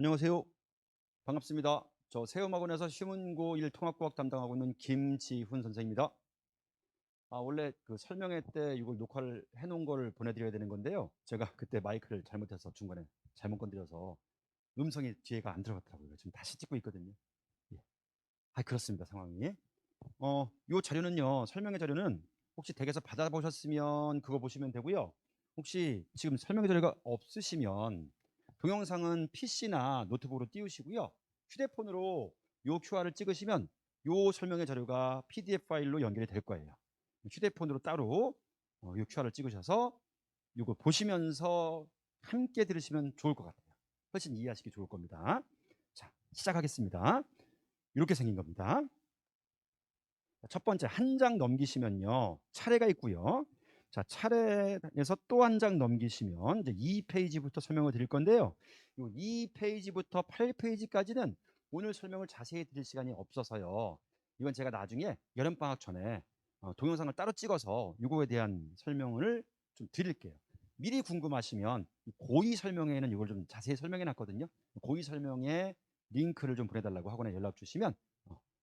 안녕하세요. 반갑습니다. 저 세움학원에서 시문고 1 통합과학 담당하고 있는 김지훈 선생입니다. 원래 그 설명회 때 이걸 녹화를 해 놓은 걸 보내드려야 되는 건데요. 제가 그때 마이크를 잘못해서 중간에 잘못 건드려서 음성이 뒤에가 안 들어갔더라고요. 지금 다시 찍고 있거든요. 예. 그렇습니다. 상황이. 요 자료는요. 설명회 자료는 혹시 댁에서 받아보셨으면 그거 보시면 되고요. 혹시 지금 설명회 자료가 없으시면 동영상은 PC나 노트북으로 띄우시고요. 휴대폰으로 요 QR을 찍으시면 요 설명회 자료가 PDF 파일로 연결이 될 거예요. 휴대폰으로 따로 요 QR을 찍으셔서 요거 보시면서 함께 들으시면 좋을 것 같아요. 훨씬 이해하시기 좋을 겁니다. 자, 시작하겠습니다. 이렇게 생긴 겁니다. 첫 번째 한 장 넘기시면요. 차례가 있고요. 자, 차례에서 또 한 장 넘기시면 이제 2페이지부터 설명을 드릴 건데요. 이 2페이지부터 8페이지까지는 오늘 설명을 자세히 드릴 시간이 없어서요. 이건 제가 나중에 여름방학 전에 동영상을 따로 찍어서 이거에 대한 설명을 좀 드릴게요. 미리 궁금하시면 고2 설명회에는 이걸 좀 자세히 설명해 놨거든요. 고2 설명회 링크를 좀 보내달라고 학원에 연락 주시면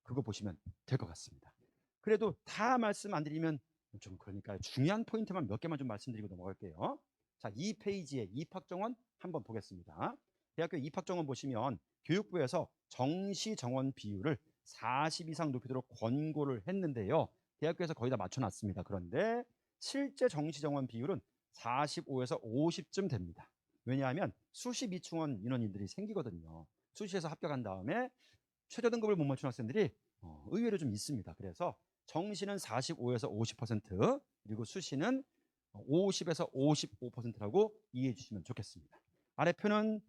그거 보시면 될 것 같습니다. 그래도 다 말씀 안 드리면 좀 그러니까 중요한 포인트만 몇 개만 좀 말씀드리고 넘어갈게요. 자, 2페이지에 입학정원 한번 보겠습니다. 대학교 입학정원 보시면 교육부에서 정시 정원 비율을 40 이상 높이도록 권고를 했는데요. 대학교에서 거의 다 맞춰놨습니다. 그런데 실제 정시 정원 비율은 45에서 50쯤 됩니다. 왜냐하면 수시 미충원 인원들이 생기거든요. 수시에서 합격한 다음에 최저 등급을 못 맞춘 학생들이 의외로 좀 있습니다. 그래서 정시는 45에서 50%, 그리고 수시는 50에서 55%라고 이해해 주시면 좋겠습니다. 아래 표는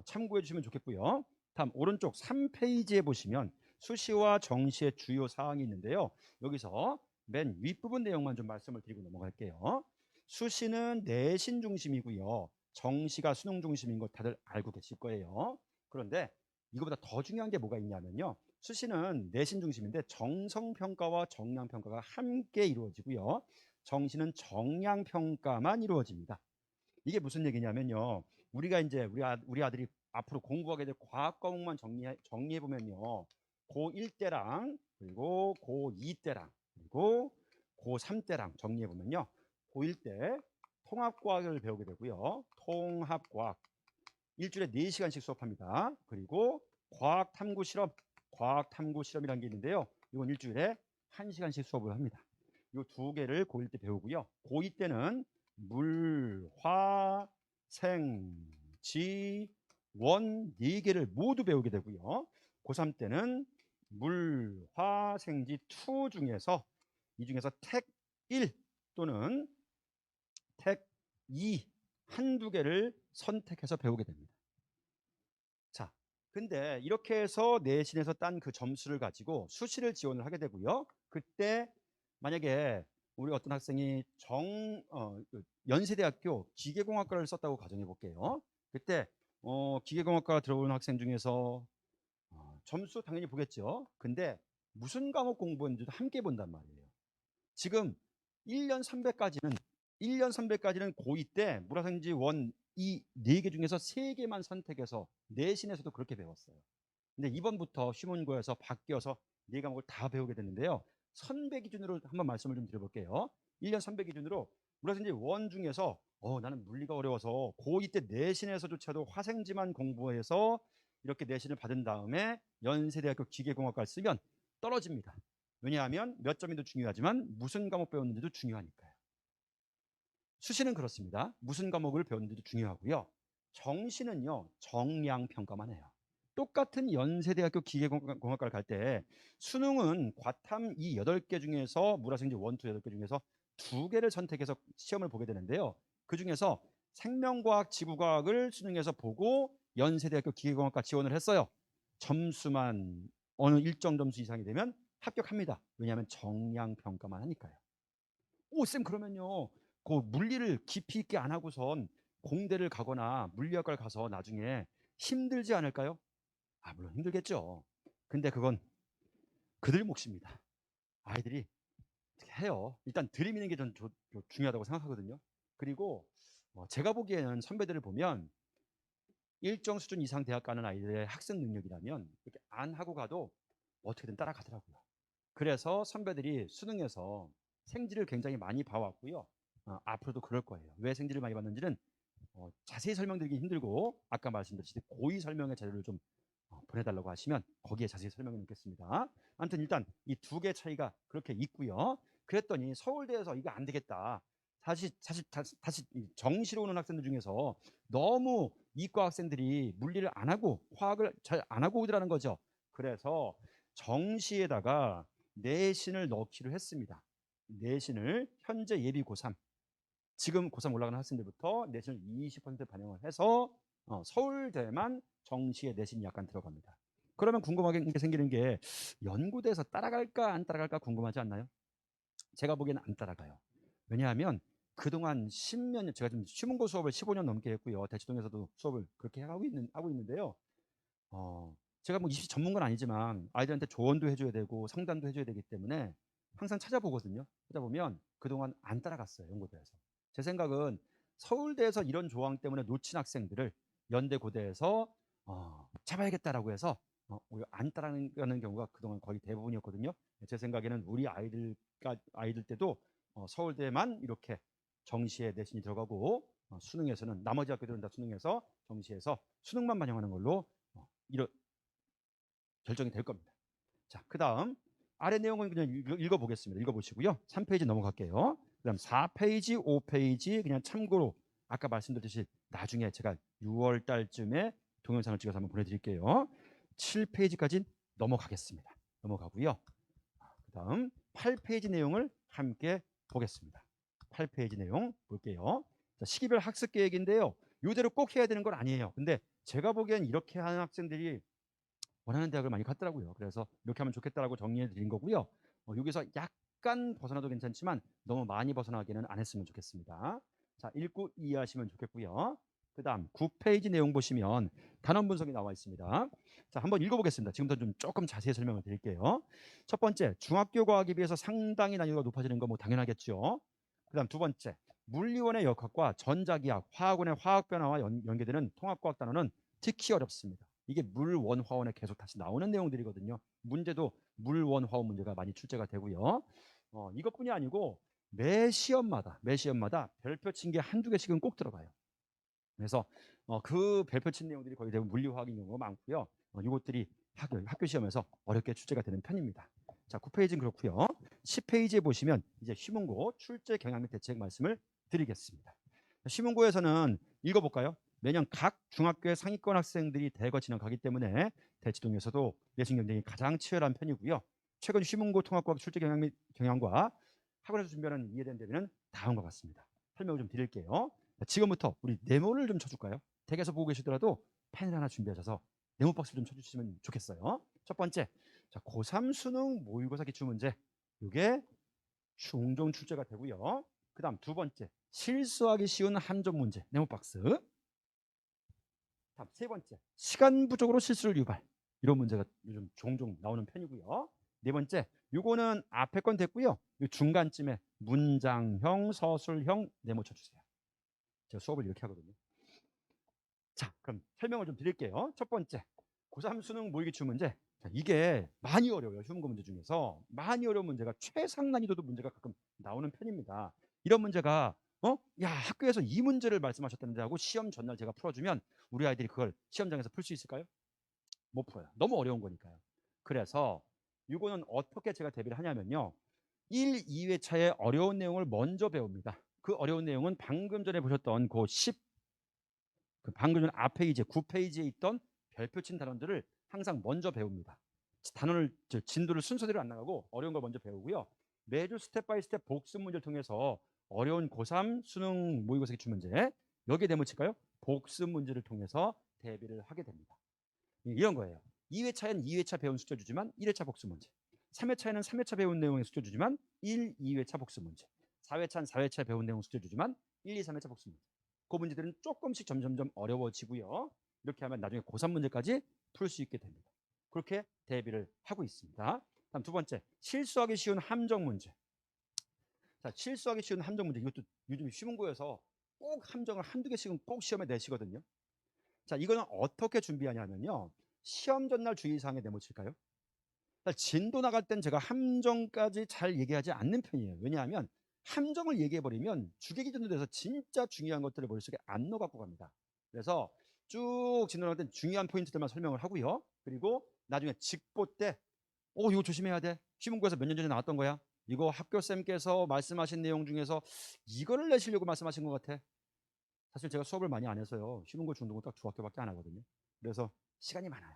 참고해 주시면 좋겠고요. 다음 오른쪽 3페이지에 보시면 수시와 정시의 주요 사항이 있는데요. 여기서 맨 윗부분 내용만 좀 말씀을 드리고 넘어갈게요. 수시는 내신 중심이고요. 정시가 수능 중심인 거 다들 알고 계실 거예요. 그런데 이거보다 더 중요한 게 뭐가 있냐면요. 수시는 내신 중심인데 정성평가와 정량평가가 함께 이루어지고요. 정시는 정량평가만 이루어집니다. 이게 무슨 얘기냐면요. 우리가 이제 우리 아들이 앞으로 공부하게 될 과학 과목만 정리해 보면요. 고1 때랑 그리고 고2 때랑 그리고 고3 때랑 정리해 보면요. 고1 때 통합과학을 배우게 되고요. 통합과학 일주일에 4시간씩 수업합니다. 그리고 과학 탐구 실험이라는 게 있는데요. 이건 일주일에 1시간씩 수업을 합니다. 이 두 개를 고1 때 배우고요. 고2 때는 물, 화, 생, 지, 원 4개를 모두 배우게 되고요. 고3 때는 물, 화, 생지 2 중에서 이 중에서 택 1 또는 택 2 한두 개를 선택해서 배우게 됩니다. 자, 근데 이렇게 해서 내신에서 딴 그 점수를 가지고 수시를 지원을 하게 되고요. 그때 만약에 우리 어떤 학생이 연세대학교 기계공학과를 썼다고 가정해 볼게요. 그때 기계공학과 들어오는 학생 중에서 점수 당연히 보겠죠. 근데 무슨 과목 공부했는지도 함께 본단 말이에요. 지금 1년 300까지는 1년 300까지는 고2 때 물화생지 원 이 4개 중에서 3개만 선택해서 내신에서도 그렇게 배웠어요. 근데 이번부터 시문고에서 바뀌어서 4과목을 다 배우게 되는데요. 선배 기준으로 한번 말씀을 좀 드려볼게요. 1년 선배 기준으로 물화생지 원 중에서 나는 물리가 어려워서 고2 때 내신에서조차도 화생지만 공부해서 이렇게 내신을 받은 다음에 연세대학교 기계공학과를 쓰면 떨어집니다. 왜냐하면 몇 점이 더 중요하지만 무슨 과목 배웠는지도 중요하니까요. 수시는 그렇습니다. 무슨 과목을 배웠는지도 중요하고요. 정시는요. 정량평가만 해요. 똑같은 연세대학교 기계공학과를 갈 때 수능은 과탐 이 8개 중에서 물화생지 1, 2, 8개 중에서 2개를 선택해서 시험을 보게 되는데요. 그중에서 생명과학, 지구과학을 수능에서 보고 연세대학교 기계공학과 지원을 했어요. 점수만 어느 일정 점수 이상이 되면 합격합니다. 왜냐하면 정량평가만 하니까요. 오, 쌤 그러면요. 그 물리를 깊이 있게 안 하고선 공대를 가거나 물리학과를 가서 나중에 힘들지 않을까요? 물론 힘들겠죠. 근데 그건 그들 몫입니다. 아이들이 어떻게 해요. 일단 들이미는 게 전 중요하다고 생각하거든요. 그리고 제가 보기에는 선배들을 보면 일정 수준 이상 대학 가는 아이들의 학습 능력이라면 이렇게 안 하고 가도 어떻게든 따라가더라고요. 그래서 선배들이 수능에서 생지를 굉장히 많이 봐왔고요. 앞으로도 그럴 거예요. 왜 생지를 많이 봤는지는 자세히 설명드리기 힘들고 아까 말씀드렸듯이 고의 설명의 자료를 좀 보내달라고 하시면 거기에 자세히 설명해 놓겠습니다. 아무튼 일단 이 두 개 차이가 그렇게 있고요. 그랬더니 서울대에서 이거 안 되겠다. 다시 정시로 오는 학생들 중에서 너무 이과 학생들이 물리를 안 하고 화학을 잘 안 하고 오더라는 거죠. 그래서 정시에다가 내신을 넣기로 했습니다. 내신을 현재 예비 고3 지금 고3 올라가는 학생들부터 내신을 20% 반영을 해서 서울대만 정시에 내신이 약간 들어갑니다. 그러면 궁금하게 생기는 게 연구대에서 따라갈까 안 따라갈까 궁금하지 않나요? 제가 보기에는 안 따라가요. 왜냐하면 그동안 10년 제가 지금 시문고 수업을 15년 넘게 했고요. 대치동에서도 수업을 그렇게 하고 있는데요. 제가 뭐 입시 전문가는 아니지만 아이들한테 조언도 해줘야 되고 상담도 해줘야 되기 때문에 항상 찾아보거든요. 찾아보면 그동안 안 따라갔어요. 연구대에서. 제 생각은 서울대에서 이런 조항 때문에 놓친 학생들을 연대 고대에서 잡아야겠다라고 해서 오히려 안 따라가는 경우가 그동안 거의 대부분이었거든요. 제 생각에는 우리 아이들 때도 서울대만 이렇게 정시에 내신이 들어가고 수능에서는 나머지 학교들은 다 수능에서 정시에서 수능만 반영하는 걸로 이런 결정이 될 겁니다. 자, 그다음 아래 내용은 그냥 읽어보겠습니다. 읽어보시고요. 3페이지 넘어갈게요. 그다음 4페이지, 5페이지 그냥 참고로 아까 말씀드렸듯이 나중에 제가 6월 달쯤에 동영상을 찍어서 한번 보내드릴게요. 7페이지까지 넘어가겠습니다. 넘어가고요. 그다음 8페이지 내용을 함께 보겠습니다. 8페이지 내용 볼게요. 자, 시기별 학습 계획인데요. 이대로 꼭 해야 되는 건 아니에요. 근데 제가 보기엔 이렇게 하는 학생들이 원하는 대학을 많이 갔더라고요. 그래서 이렇게 하면 좋겠다라고 정리해 드린 거고요. 여기서 약간 벗어나도 괜찮지만 너무 많이 벗어나기는 안 했으면 좋겠습니다. 자, 읽고 이해하시면 좋겠고요. 그 다음 9페이지 내용 보시면 단원 분석이 나와 있습니다. 자, 한번 읽어보겠습니다. 지금부터 좀 조금 자세히 설명을 드릴게요. 첫 번째, 중학교 과학에 비해서 상당히 난이도가 높아지는 거 뭐 당연하겠죠. 그 다음 두 번째, 물리원의 역학과 전자기학, 화학원의 화학 변화와 연계되는 통합과학 단원은 특히 어렵습니다. 이게 물원화원에 계속 다시 나오는 내용들이거든요. 문제도 물원화원 문제가 많이 출제가 되고요. 이것뿐이 아니고 매 시험마다 별표 친 게 한두 개씩은 꼭 들어가요. 그래서 그 별표 친 내용들이 거의 대부분 물리화학인 경우가 많고요. 이것들이 학교 시험에서 어렵게 출제가 되는 편입니다. 자, 9페이지는 그렇고요. 10페이지에 보시면 이제 시문고 출제 경향 및 대책 말씀을 드리겠습니다. 시문고에서는 읽어볼까요? 매년 각 중학교의 상위권 학생들이 대거 진학하기 때문에 대치동에서도 내신 경쟁이 가장 치열한 편이고요. 최근 시문고 통합과학 출제 경향 및 경향과 학원에서 준비하는 이해된 대비는 다음과 같습니다. 설명을 좀 드릴게요. 지금부터 우리 네모를 좀 쳐줄까요? 댁에서 보고 계시더라도 펜을 하나 준비하셔서 네모 박스를 좀 쳐주시면 좋겠어요. 첫 번째, 자, 고3 수능 모의고사 기출문제. 이게 종종 출제가 되고요. 그 다음 두 번째, 실수하기 쉬운 함정 문제. 네모 박스. 다음 세 번째, 시간 부족으로 실수를 유발. 이런 문제가 요즘 종종 나오는 편이고요. 네 번째, 요거는 앞에 건 됐고요. 요 중간쯤에 문장형, 서술형 네모 쳐주세요. 제가 수업을 이렇게 하거든요. 자, 그럼 설명을 좀 드릴게요. 첫 번째, 고3 수능 모의기출 문제. 자, 이게 많이 어려워요. 시험고 문제 중에서 많이 어려운 문제가 최상 난이도도 문제가 가끔 나오는 편입니다. 이런 문제가 야, 학교에서 이 문제를 말씀하셨다는데 하고 시험 전날 제가 풀어주면 우리 아이들이 그걸 시험장에서 풀 수 있을까요? 못 풀어요. 너무 어려운 거니까요. 그래서 이거는 어떻게 제가 대비를 하냐면요. 1, 2회차의 어려운 내용을 먼저 배웁니다. 그 어려운 내용은 방금 전에 보셨던 그 방금 전 앞에 이제 9페이지에 있던 별표 친 단원들을 항상 먼저 배웁니다. 진도를 순서대로 안 나가고 어려운 걸 먼저 배우고요. 매주 스텝 바이 스텝 복습 문제를 통해서 어려운 고3 수능 모의고사 기출 문제 여기에 대못 칠까요? 복습 문제를 통해서 대비를 하게 됩니다. 이런 거예요. 2회차에는 2회차 배운 숙제 주지만 1회차 복습 문제. 3회차에는 3회차 배운 내용의 숙제 주지만 1, 2회차 복습 문제. 4회차는 4회차 배운 내용 숙제 주지만 1, 2, 3회차 복습 문제. 그 문제들은 조금씩 점점점 어려워지고요. 이렇게 하면 나중에 고3 문제까지 풀 수 있게 됩니다. 그렇게 대비를 하고 있습니다. 다음 두 번째, 실수하기 쉬운 함정 문제. 자, 실수하기 쉬운 함정 문제. 이것도 요즘 시문고에서 꼭 함정을 한두 개씩은 꼭 시험에 내시거든요. 자, 이거는 어떻게 준비하냐면요. 시험 전날 주의사항에 메모칠까요? 진도 나갈 땐 제가 함정까지 잘 얘기하지 않는 편이에요. 왜냐하면 함정을 얘기해버리면 주계 기준으로 돼서 진짜 중요한 것들을 머릿속에 안 넣어 갖고 갑니다. 그래서 쭉 진도 나갈 땐 중요한 포인트들만 설명을 하고요. 그리고 나중에 직보 때 이거 조심해야 돼. 시문고에서 몇 년 전에 나왔던 거야. 이거 학교쌤께서 말씀하신 내용 중에서 이거를 내시려고 말씀하신 것 같아. 사실 제가 수업을 많이 안 해서요. 시문고 중등고 딱 2학교밖에 안 하거든요. 그래서 시간이 많아요.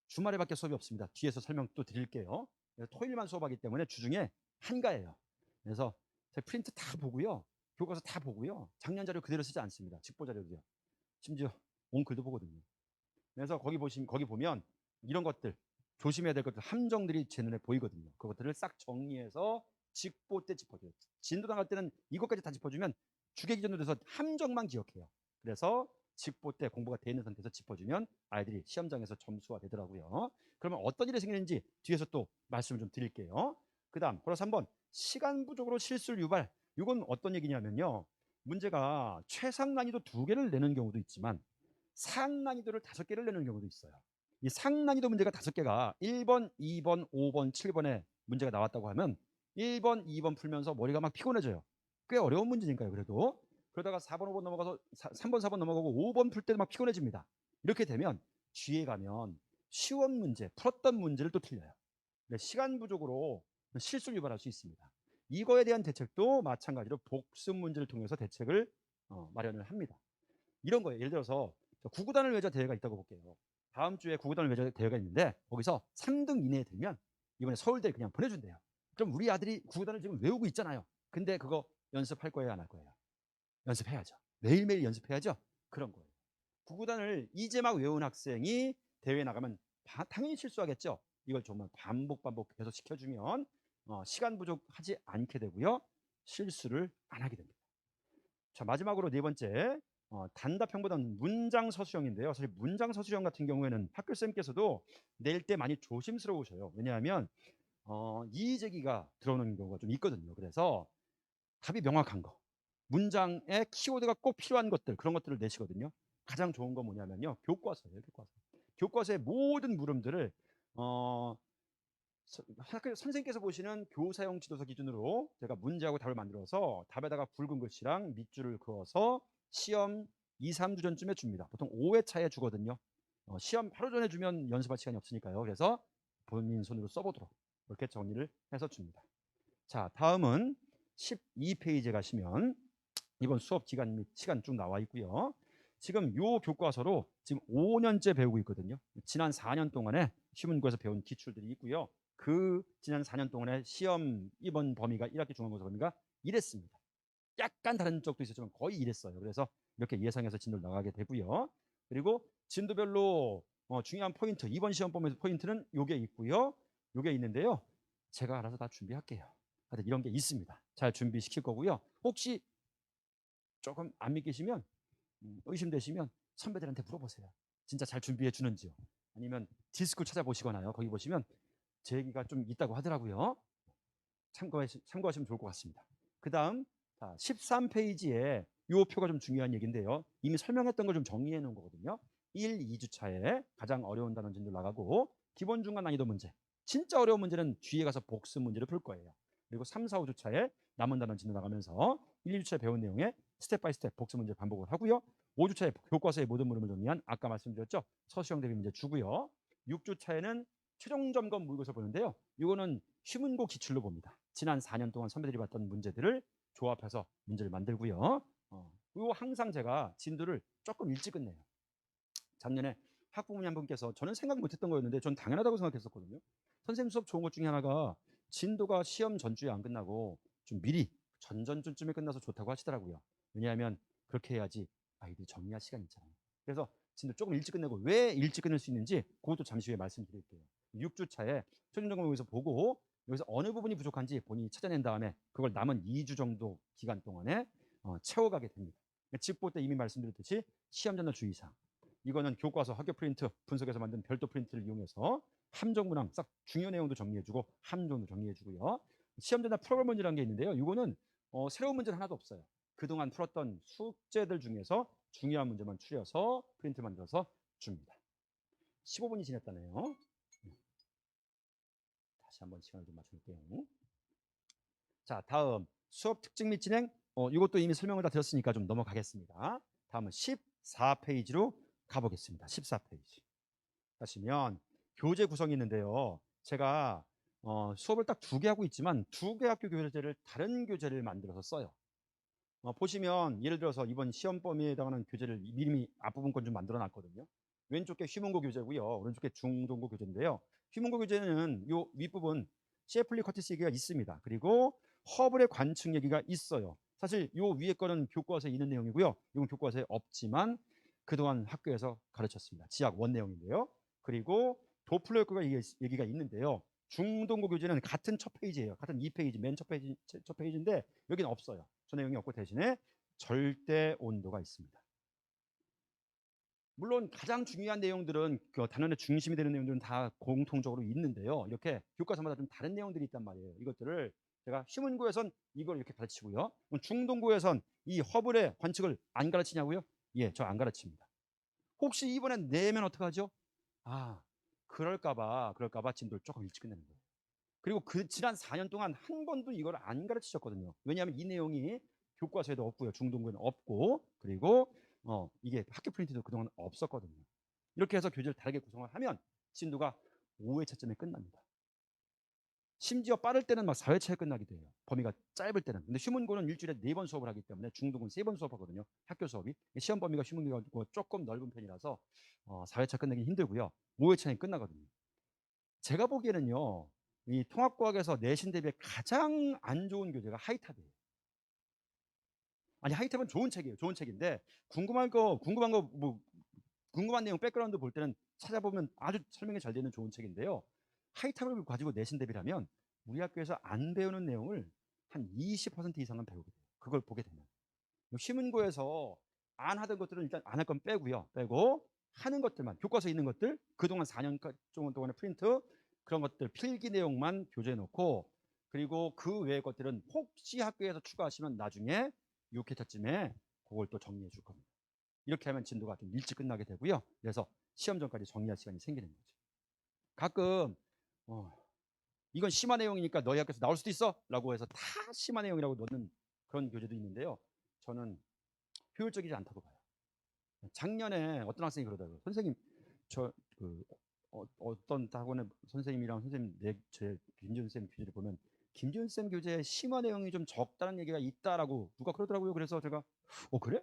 주말에밖에 수업이 없습니다. 뒤에서 설명 또 드릴게요. 토요일만 수업하기 때문에 주중에 한가해요. 그래서 제가 프린트 다 보고요. 교과서 다 보고요. 작년 자료 그대로 쓰지 않습니다. 직보 자료도요. 심지어 온글도 보거든요. 그래서 거기 보면 이런 것들 조심해야 될 것들 함정들이 제 눈에 보이거든요. 그것들을 싹 정리해서 직보 때 짚어줘요. 진도 나갈 때는 이것까지 다 짚어주면 주계 기준으로 돼서 함정만 기억해요. 그래서 직보 때 공부가 돼 있는 상태에서 짚어주면 아이들이 시험장에서 점수가 되더라고요. 그러면 어떤 일이 생기는지 뒤에서 또 말씀을 좀 드릴게요. 그 다음 플러스 3번 시간 부족으로 실수를 유발. 이건 어떤 얘기냐면요. 문제가 최상 난이도 2개를 내는 경우도 있지만 상난이도를 5개를 내는 경우도 있어요. 이 상난이도 문제가 5개가 1번, 2번, 5번, 7번에 문제가 나왔다고 하면 1번, 2번 풀면서 머리가 막 피곤해져요. 꽤 어려운 문제니까요. 그래도 그러다가 4번, 5번 넘어가서 3번, 4번 넘어가고 5번 풀 때도 막 피곤해집니다. 이렇게 되면 뒤에 가면 쉬운 문제, 풀었던 문제를 또 틀려요. 시간 부족으로 실수를 유발할 수 있습니다. 이거에 대한 대책도 마찬가지로 복습 문제를 통해서 대책을 마련을 합니다. 이런 거예요. 예를 들어서 구구단을 외자 대회가 있다고 볼게요. 다음 주에 구구단을 외자 대회가 있는데 거기서 3등 이내에 들면 이번에 서울대에 그냥 보내준대요. 그럼 우리 아들이 구구단을 지금 외우고 있잖아요. 근데 그거 연습할 거예요, 안 할 거예요? 연습해야죠. 매일매일 연습해야죠. 그런 거예요. 구구단을 이제 막 외운 학생이 대회에 나가면 당연히 실수하겠죠. 이걸 정말 반복 계속 시켜주면 시간 부족하지 않게 되고요. 실수를 안 하게 됩니다. 자, 마지막으로 네 번째 단답형보다는 문장 서술형인데요. 사실 문장 서술형 같은 경우에는 학교쌤께서도 낼 때 많이 조심스러우셔요. 왜냐하면 이의 제기가 들어오는 경우가 좀 있거든요. 그래서 답이 명확한 거, 문장에 키워드가 꼭 필요한 것들, 그런 것들을 내시거든요. 가장 좋은 건 뭐냐면요, 교과서예요. 교과서의 모든 물음들을 학교 선생님께서 보시는 교사용 지도서 기준으로 제가 문제하고 답을 만들어서 답에다가 붉은 글씨랑 밑줄을 그어서 시험 2, 3주 전쯤에 줍니다. 보통 5회 차에 주거든요. 시험 하루 전에 주면 연습할 시간이 없으니까요. 그래서 본인 손으로 써보도록 이렇게 정리를 해서 줍니다. 자, 다음은 12페이지에 가시면 이번 수업 기간 및 시간 쭉 나와 있고요. 지금 요 교과서로 지금 5년째 배우고 있거든요. 지난 4년 동안에 시문고에서 배운 기출들이 있고요. 그 지난 4년 동안에 시험 이번 범위가 1학기 중간고사 범위가 이랬습니다. 약간 다른 쪽도 있었지만 거의 이랬어요. 그래서 이렇게 예상해서 진도를 나가게 되고요. 그리고 진도별로 중요한 포인트, 이번 시험 범위에서 포인트는 요게 있고요. 요게 있는데요. 제가 알아서 다 준비할게요. 하여튼 이런 게 있습니다. 잘 준비시킬 거고요. 혹시 조금 안 믿기시면 의심되시면 선배들한테 물어보세요. 진짜 잘 준비해 주는지요. 아니면 디스쿨 찾아보시거나요. 거기 보시면 제 얘기가 좀 있다고 하더라고요. 참고하시면 좋을 것 같습니다. 그 다음 13페이지에 이 표가 좀 중요한 얘기인데요. 이미 설명했던 걸 좀 정리해 놓은 거거든요. 1, 2주차에 가장 어려운 단원 진도 나가고 기본 중간 난이도 문제, 진짜 어려운 문제는 뒤에 가서 복습 문제를 풀 거예요. 그리고 3, 4, 5주차에 남은 단원 진도 나가면서 1, 2주차에 배운 내용에 스텝 바이 스텝 복습 문제 반복을 하고요. 5주차에 교과서의 모든 물음을 정리한 아까 말씀드렸죠. 서술형 대비 문제 주고요. 6주차에는 최종 점검 모의고사 보는데요. 이거는 시문고 기출로 봅니다. 지난 4년 동안 선배들이 봤던 문제들을 조합해서 문제를 만들고요. 그리고 항상 제가 진도를 조금 일찍 끝내요. 작년에 학부모님 한 분께서 저는 생각 못했던 거였는데 전 당연하다고 생각했었거든요. 선생님 수업 좋은 것 중에 하나가 진도가 시험 전주에 안 끝나고 좀 미리 전전주쯤에 끝나서 좋다고 하시더라고요. 왜냐하면 그렇게 해야지 아이들이 정리할 시간이 있잖아요. 그래서 진도 조금 일찍 끝내고 왜 일찍 끝낼 수 있는지 그것도 잠시 후에 말씀드릴게요. 6주 차에 최종 점검 여기서 보고 여기서 어느 부분이 부족한지 본인이 찾아낸 다음에 그걸 남은 2주 정도 기간 동안에 채워가게 됩니다. 직보 때 이미 말씀드렸듯이 시험 전날 주의사항, 이거는 교과서 학교 프린트 분석해서 만든 별도 프린트를 이용해서 함정 문항 싹 중요 내용도 정리해주고 함정도 정리해주고요. 시험 전날 프로그램 문제라는 게 있는데요. 이거는 새로운 문제는 하나도 없어요. 그동안 풀었던 숙제들 중에서 중요한 문제만 추려서 프린트 만들어서 줍니다. 15분이 지났다네요. 다시 한번 시간을 좀 맞춰볼게요. 자, 다음 수업 특징 및 진행. 이것도 이미 설명을 다 드렸으니까 좀 넘어가겠습니다. 다음은 14페이지로 가보겠습니다. 14페이지. 하시면 교재 구성이 있는데요. 제가 수업을 딱 2개 하고 있지만 2개 학교 교재를 다른 교재를 만들어서 써요. 보시면 예를 들어서 이번 시험 범위에 해당하는 교재를 미리 앞부분 건 좀 만들어 놨거든요. 왼쪽 게 휘문고 교재고요. 오른쪽 게 중동고 교재인데요. 휘문고 교재는 요 윗부분 셰플리 커티스 얘기가 있습니다. 그리고 허블의 관측 얘기가 있어요. 사실 요 위에 거는 교과서에 있는 내용이고요. 이건 교과서에 없지만 그동안 학교에서 가르쳤습니다. 지학 원 내용인데요. 그리고 도플러 효과가 얘기가 있는데요. 중동고 교재는 같은 첫 페이지예요. 같은 2페이지, 맨 첫 페이지인데 여기는 없어요. 저 내용이 없고 대신에 절대 온도가 있습니다. 물론 가장 중요한 내용들은 그 단원의 중심이 되는 내용들은 다 공통적으로 있는데요. 이렇게 교과서마다 좀 다른 내용들이 있단 말이에요. 이것들을 제가 휴문고에선 이걸 이렇게 가르치고요. 중동고에선 이 허블의 관측을 안 가르치냐고요? 예, 저 안 가르칩니다. 혹시 이번엔 내면 어떡하죠? 그럴까봐 진도를 조금 일찍 끝내는 거예요. 그리고 그 지난 4년 동안 한 번도 이걸 안 가르치셨거든요. 왜냐하면 이 내용이 교과서에도 없고요. 중동부에는 없고, 그리고 이게 학교 프린트도 그동안 없었거든요. 이렇게 해서 교재를 다르게 구성을 하면 진도가 5회차쯤에 끝납니다. 심지어 빠를 때는 막 4회차에 끝나기도 해요. 범위가 짧을 때는. 근데 휴문고는 일주일에 4번 수업을 하기 때문에 중동은 3번 수업하거든요. 학교 수업이. 시험 범위가 휴문고가 조금 넓은 편이라서 4회차 끝내기 힘들고요. 5회차에 끝나거든요. 제가 보기에는요. 이 통합과학에서 내신 대비에 가장 안 좋은 교재가 하이탑이에요. 아니, 하이탑은 좋은 책이에요. 좋은 책인데 궁금한 내용 백그라운드 볼 때는 찾아보면 아주 설명이 잘 되는 좋은 책인데요. 하이탑을 가지고 내신 대비를 하면 우리 학교에서 안 배우는 내용을 한 20% 이상은 배우게 돼요. 그걸 보게 되면. 시문고에서 안 하던 것들은 일단 안 할 건 빼고요. 빼고 하는 것들만, 교과서에 있는 것들, 그동안 4년 동안의 프린트, 그런 것들 필기 내용만 교재에 놓고, 그리고 그 외의 것들은 혹시 학교에서 추가하시면 나중에 6회차쯤에 그걸 또 정리해 줄 겁니다. 이렇게 하면 진도가 좀 일찍 끝나게 되고요. 그래서 시험 전까지 정리할 시간이 생기는 거죠. 가끔 이건 심화 내용이니까 너희 학교에서 나올 수도 있어 라고 해서 다 심화 내용이라고 넣는 그런 교재도 있는데요. 저는 효율적이지 않다고 봐요. 작년에 어떤 학생이 그러더라고요. 선생님, 어떤 학원의 선생님이랑 선생님 제 김지훈 쌤 교재를 보면 김지훈 쌤 교재에 심화 내용이 좀 적다는 얘기가 있다라고 누가 그러더라고요. 그래서 제가 그래?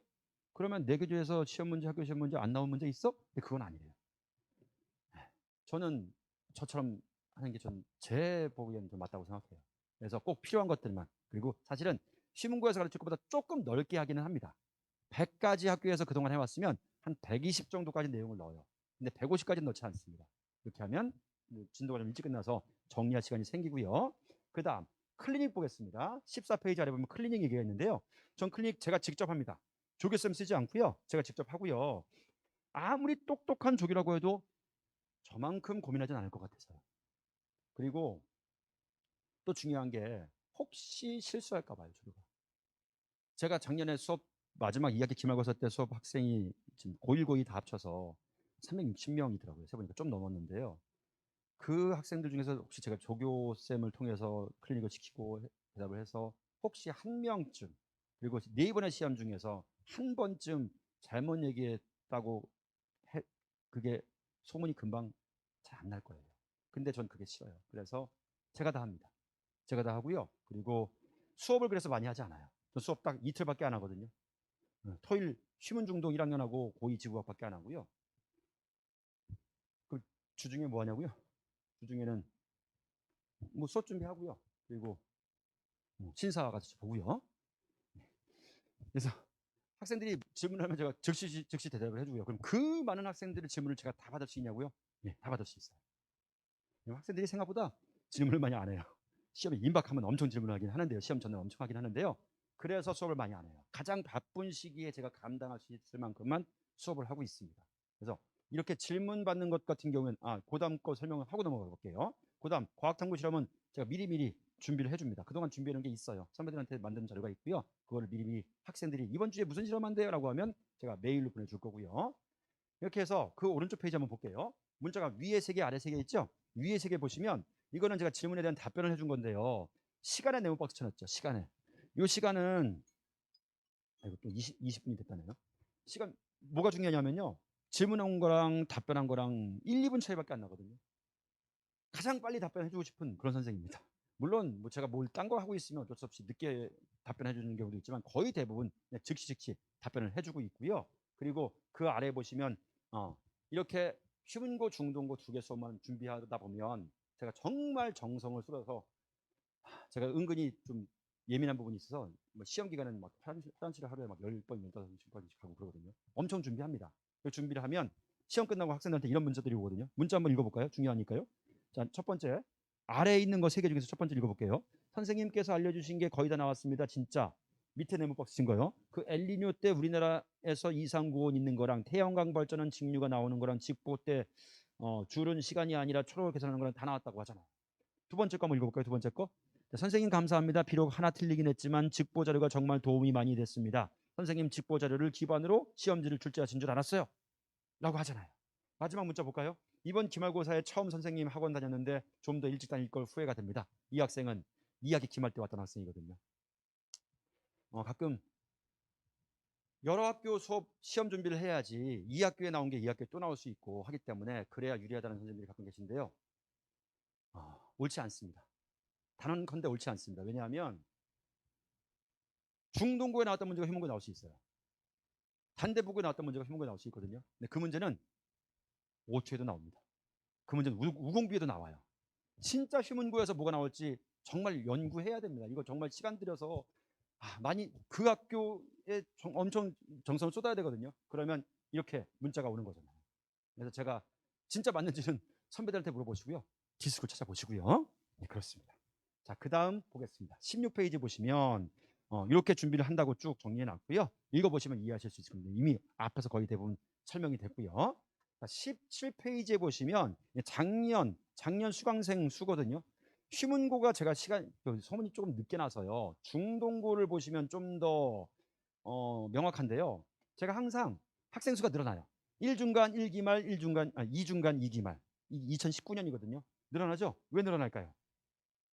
그러면 내 교재에서 시험 문제, 학교 시험 문제 안 나온 문제 있어? 근데 그건 아니래요. 저는 저처럼 하는 게 전 제 보기에는 좀 맞다고 생각해요. 그래서 꼭 필요한 것들만, 그리고 사실은 시문고에서 가르칠 것보다 조금 넓게 하기는 합니다. 100가지 학교에서 그동안 해왔으면 한 120 정도까지 내용을 넣어요. 근데 150까지는 넣지 않습니다. 이렇게 하면 진도가 좀 일찍 끝나서 정리할 시간이 생기고요. 그 다음 클리닉 보겠습니다. 14페이지 아래 보면 클리닉 얘기가 있는데요. 전 클리닉 제가 직접 합니다. 조교쌤 쓰지 않고요. 제가 직접 하고요. 아무리 똑똑한 조교라고 해도 저만큼 고민하진 않을 것 같아서요. 그리고 또 중요한 게 혹시 실수할까 봐요. 조교가. 제가 작년에 수업 마지막 2학기 기말고사 때 수업 학생이 지금 고1, 고2 다 합쳐서 360명이더라고요. 세보니까 좀 넘었는데요. 그 학생들 중에서 혹시 제가 조교쌤을 통해서 클리닉을 시키고 대답을 해서 혹시 한 명쯤, 그리고 4번의 시험 중에서 한 번쯤 잘못 얘기했다고 그게 소문이 금방 잘 안 날 거예요. 근데 전 그게 싫어요. 그래서 제가 다 합니다. 제가 다 하고요. 그리고 수업을 그래서 많이 하지 않아요. 저 수업 딱 이틀밖에 안 하거든요. 토일 쉬문중동 1학년하고 고2 지구학밖에 안 하고요. 그 주중에 뭐 하냐고요? 주중에는 뭐 수업 준비하고요. 그리고 신사 같이 보고요. 그래서 학생들이 질문을 하면 제가 즉시 대답을 해주고요. 그럼 그 많은 학생들의 질문을 제가 다 받을 수 있냐고요? 네, 다 받을 수 있어요. 학생들이 생각보다 질문을 많이 안 해요. 시험에 임박하면 엄청 질문을 하긴 하는데요. 시험 전에 엄청 하긴 하는데요. 그래서 수업을 많이 안 해요. 가장 바쁜 시기에 제가 감당할 수 있을 만큼만 수업을 하고 있습니다. 그래서 이렇게 질문 받는 것 같은 경우는 그 다음 거 설명을 하고 넘어가 볼게요. 그 다음 과학탐구 실험은 제가 미리미리 준비를 해줍니다. 그동안 준비해놓은 게 있어요. 선배들한테 만든 자료가 있고요. 그거를 미리 학생들이 이번 주에 무슨 실험한대요? 라고 하면 제가 메일로 보내줄 거고요. 이렇게 해서 그 오른쪽 페이지 한번 볼게요. 문자가 위에 3개, 아래 3개 있죠? 위에 3개 보시면 이거는 제가 질문에 대한 답변을 해준 건데요. 시간에 네모 박스 쳐놨죠. 시간에. 이 시간은 이거 또 20분이 됐다네요. 시간 뭐가 중요하냐면요. 질문한 거랑 답변한 거랑 1, 2분 차이밖에 안 나거든요. 가장 빨리 답변해주고 싶은 그런 선생님입니다. 물론 뭐 제가 뭘 딴 거 하고 있으면 어쩔 수 없이 늦게 답변해 주는 경우도 있지만 거의 대부분 즉시 답변을 해주고 있고요. 그리고 그 아래 보시면 이렇게 쉬운고 중동고 2개 수업만 준비하다 보면 제가 정말 정성을 쏟아서 제가 은근히 좀 예민한 부분이 있어서 뭐 시험 기간에는 막 화장실을 하루에 막 10번, 15번씩 가고 그러거든요. 엄청 준비합니다. 그 준비를 하면 시험 끝나고 학생들한테 이런 문자들이 오거든요. 문자 한번 읽어볼까요? 중요하니까요. 자, 첫 번째 아래에 있는 거 3개 중에서 첫 번째 읽어볼게요. 선생님께서 알려주신 게 거의 다 나왔습니다. 진짜 밑에 네모박스 친 거요. 그 엘니뇨 때 우리나라에서 이상고온 있는 거랑 태양광 발전한 직류가 나오는 거랑 직보 때 줄은 시간이 아니라 초록을 계산하는 거랑 다 나왔다고 하잖아요. 두 번째 거 한번 읽어볼까요? 두 번째 거. 자, 선생님 감사합니다. 비록 하나 틀리긴 했지만 직보 자료가 정말 도움이 많이 됐습니다. 선생님 직보 자료를 기반으로 시험지를 출제하신 줄 알았어요. 라고 하잖아요. 마지막 문자 볼까요? 이번 기말고사에 처음 선생님 학원 다녔는데 좀 더 일찍 다닐 걸 후회가 됩니다. 이 학생은 2학기 기말 때 왔던 학생이거든요. 가끔 여러 학교 수업 시험 준비를 해야지 2학기에 나온 게 2학기에 또 나올 수 있고 하기 때문에 그래야 유리하다는 선생님들이 가끔 계신데요. 옳지 않습니다. 단언컨대 옳지 않습니다. 왜냐하면 중동고에 나왔던 문제가 휘문고에 나올 수 있어요. 단대부고에 나왔던 문제가 휘문고에 나올 수 있거든요. 근데 그 문제는 5초에도 나옵니다. 그 문제는 우공비에도 나와요. 진짜 휘문고에서 뭐가 나올지 정말 연구해야 됩니다. 이거 정말 시간 들여서 많이 그 학교에 엄청 정성을 쏟아야 되거든요. 그러면 이렇게 문자가 오는 거잖아요. 그래서 제가 진짜 맞는지는 선배들한테 물어보시고요. 디스크를 찾아보시고요. 네, 그렇습니다. 자, 그 다음 보겠습니다. 16페이지 보시면 이렇게 준비를 한다고 쭉 정리해 놨고요. 읽어보시면 이해하실 수 있습니다. 이미 앞에서 거의 대부분 설명이 됐고요. 자, 17페이지에 보시면 작년 수강생 수거든요. 휘문고가 제가 소문이 조금 늦게 나서요. 중동고를 보시면 좀 더 명확한데요. 제가 항상 학생 수가 늘어나요. 1중간 1기말, 2중간 2기말. 2019년이거든요. 늘어나죠? 왜 늘어날까요?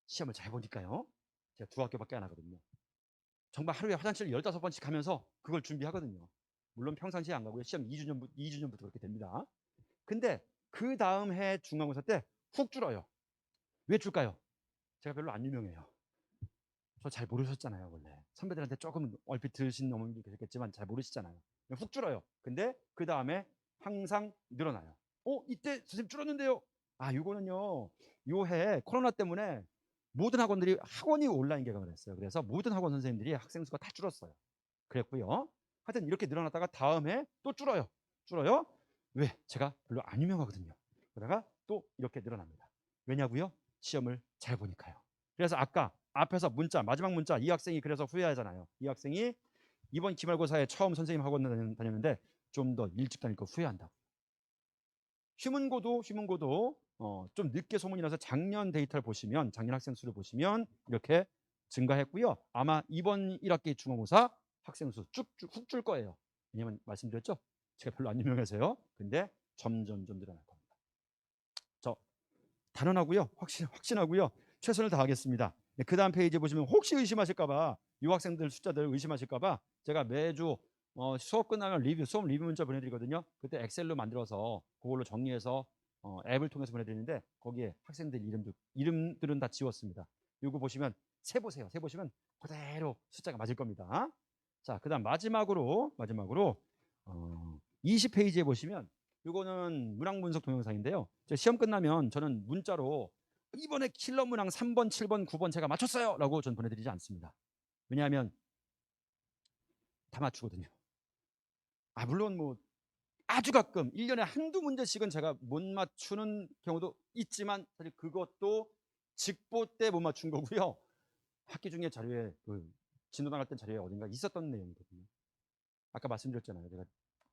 시험을 잘 보니까요. 제가 2학교밖에 안 하거든요. 정말 하루에 화장실 15번씩 가면서 그걸 준비하거든요. 물론 평상시에 안 가고요. 시험 2주년부터 그렇게 됩니다. 근데 그 다음 해 중간고사 때 훅 줄어요. 왜 줄까요? 제가 별로 안 유명해요. 저 잘 모르셨잖아요. 원래 선배들한테 조금 얼핏 들으신 어머님도 계셨겠지만 잘 모르시잖아요. 훅 줄어요. 근데 그 다음에 항상 늘어나요. 이때 선생님 줄었는데요. 이거는요, 요해 코로나 때문에 모든 학원이 온라인 개강을 했어요. 그래서 모든 학원 선생님들이 학생 수가 다 줄었어요. 그랬고요. 하여튼 이렇게 늘어났다가 다음에 또 줄어요. 왜? 제가 별로 안 유명하거든요. 그러다가 또 이렇게 늘어납니다. 왜냐고요? 시험을 잘 보니까요. 그래서 아까 앞에서 마지막 문자, 이 학생이 그래서 후회하잖아요. 이 학생이 이번 기말고사에 처음 선생님 학원 다녔는데 좀 더 일찍 다닐 거 후회한다고. 휘문고도 좀 늦게 소문이 나서 작년 데이터를 보시면, 작년 학생 수를 보시면 이렇게 증가했고요. 아마 이번 1학기 중간고사 학생 수 쭉쭉 훅 줄 거예요. 왜냐면 말씀드렸죠? 제가 별로 안 유명해서요. 근데 점점 늘어날 겁니다. 저 단언하고요. 확신하고요. 최선을 다하겠습니다. 그 다음 페이지 보시면 혹시 의심하실까봐, 유학생들 숫자들 의심하실까봐 제가 매주 수업 끝나면 수업 리뷰 문자 보내드리거든요. 그때 엑셀로 만들어서 그걸로 정리해서 앱을 통해서 보내드리는데 거기에 학생들 이름들은 다 지웠습니다. 이거 보시면 세 보시면 그대로 숫자가 맞을 겁니다. 자, 그 다음 마지막으로 20페이지에 보시면 이거는 문항 분석 동영상인데요. 시험 끝나면 저는 문자로 이번에 킬러 문항 3번, 7번, 9번 제가 맞췄어요 라고 전 보내드리지 않습니다. 왜냐하면 다 맞추거든요. 물론 뭐 아주 가끔 1년에 한두 문제씩은 제가 못 맞추는 경우도 있지만 사실 그것도 직보 때 못 맞춘 거고요. 학기 중에 자료에 진도 나갈 땐 자료에 어딘가 있었던 내용이거든요. 아까 말씀드렸잖아요. 제가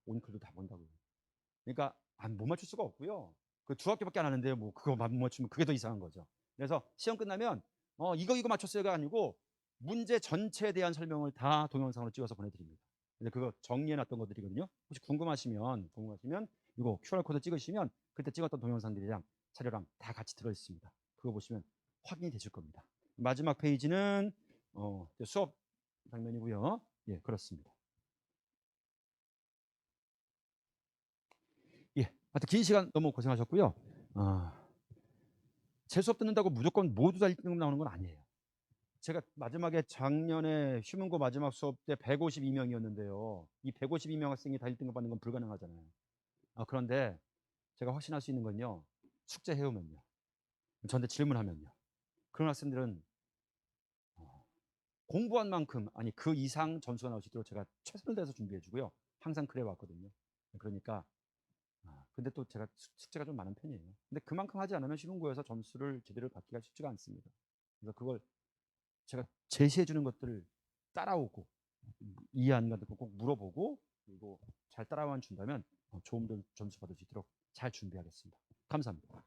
온클도 다 본다고. 그러니까 못 맞출 수가 없고요. 그 2학기밖에 안 하는데요. 뭐 그거 못 맞추면 그게 더 이상한 거죠. 그래서 시험 끝나면 이거 맞췄어요가 아니고 문제 전체에 대한 설명을 다 동영상으로 찍어서 보내드립니다. 근데 그거 정리해놨던 것들이거든요. 혹시 궁금하시면 이거 QR코드 찍으시면 그때 찍었던 동영상들이랑 자료랑 다 같이 들어있습니다. 그거 보시면 확인이 되실 겁니다. 마지막 페이지는 수업 장면이고요. 예, 그렇습니다. 예, 하여튼 긴 시간 너무 고생하셨고요. 제 수업 듣는다고 무조건 모두 다 1등급 나오는 건 아니에요. 제가 마지막에 작년에 휴문고 마지막 수업 때 152명이었는데요. 이 152명 학생이 다 1등급 받는 건 불가능하잖아요. 그런데 제가 확신할 수 있는 건요. 숙제 해오면요. 저한테 질문하면요. 그런 학생들은 공부한 만큼 아니 그 이상 점수가 나올 수 있도록 제가 최선을 다해서 준비해주고요. 항상 그래 왔거든요. 그러니까 근데 또 제가 숙제가 좀 많은 편이에요. 근데 그만큼 하지 않으면 시험고에서 점수를 제대로 받기가 쉽지가 않습니다. 그래서 그걸 제가 제시해 주는 것들을 따라오고 이해하는 것도 꼭 물어보고 그리고 잘 따라만 준다면 좋은 점수 받을 수 있도록 잘 준비하겠습니다. 감사합니다.